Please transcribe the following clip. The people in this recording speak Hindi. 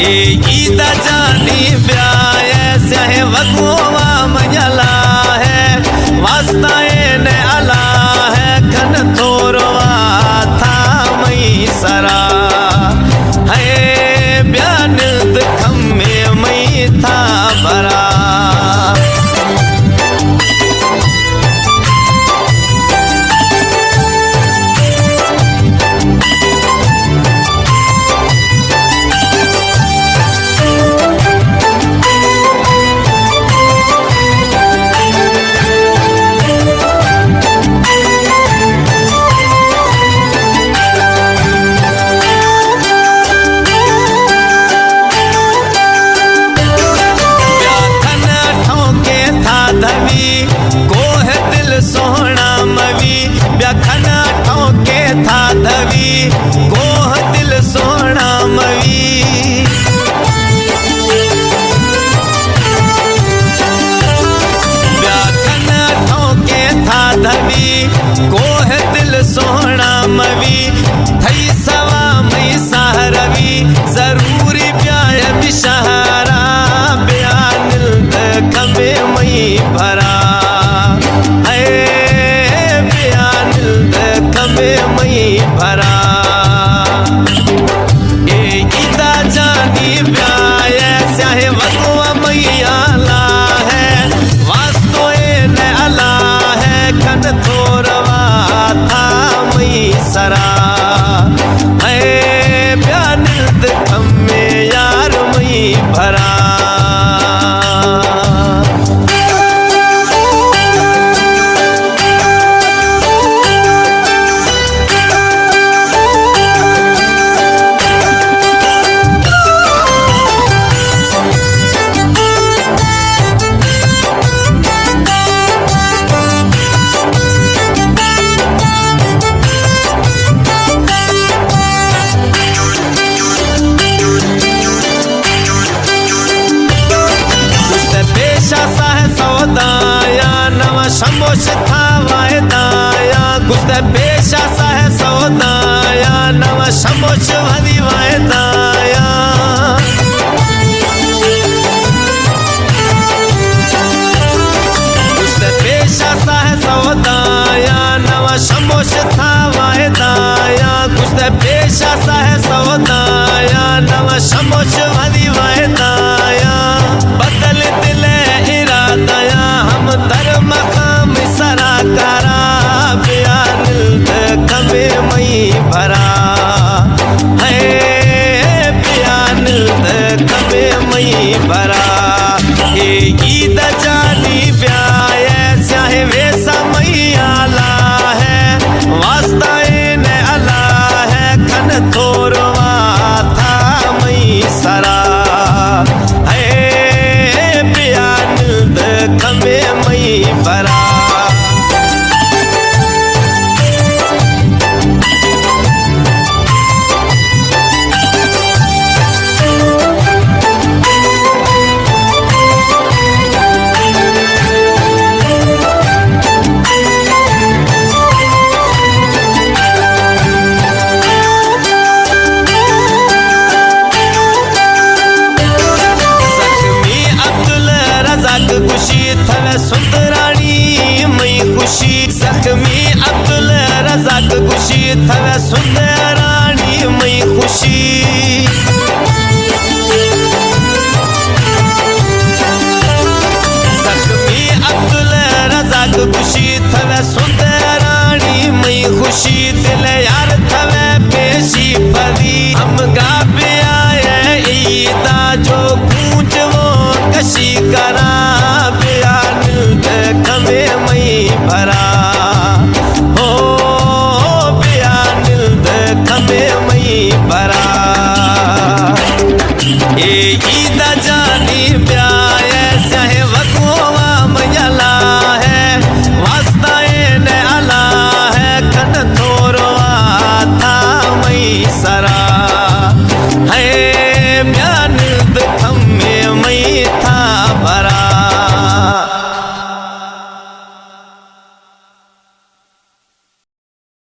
गीता जानी ब्याय स्याहे वगोवा मयला है वास्ताए ने अला है खन थोरवा था मई सरा है ब्यान दखम में मई था भरा ब्याखना ठोके था धवी गोह दिल सोना मवी ब्याखना ठोके था धवी गोह दिल सोना मवी थई सवा मई सहरवी जरूरी ब्याय बिशहरा बयान खबे मई भरा मई भरा गीता जानी ब्याय स्याहे वगवा मैया ला है वास्तो ने अला है खन थोरवा था मई सरा है ब्यान दखम में यार मई भरा शंबोश था वायदाया गुस्ते पेशा सा है सौदाया नव शंबोश भरी वायदाया गुस्ते पेशा सा है सौदाया नव शंबोश था वायदाया गुस्ते पेशा सा है सौदाया नव शंबोश भरी वायदाया बदल दिले इरादाया हम धर्म सरा करा बयान खबे मई भरा है बयान खबे मई भरा गीत जानी ब्याय स्याहे वैसा मैया ला है वास्ताए ने अला है खन थोरवा था मई सरा है बयान खबे मई भरा खुशी थवे सुंदरानी मई खुशी जख्मी अब्दुल रज़ाक खुशी थवे सुंदरानी मई खुशी जख्मी अब्दुल रज़ाक खुशी थवे सुंदरानी मई खुशी दिल यार थवे पेशी परी हम गाबे आए ईदा जो पूछ वो कशी करा खबे मई भरा हो बयान खबे मई भरा गीता जानी ब्या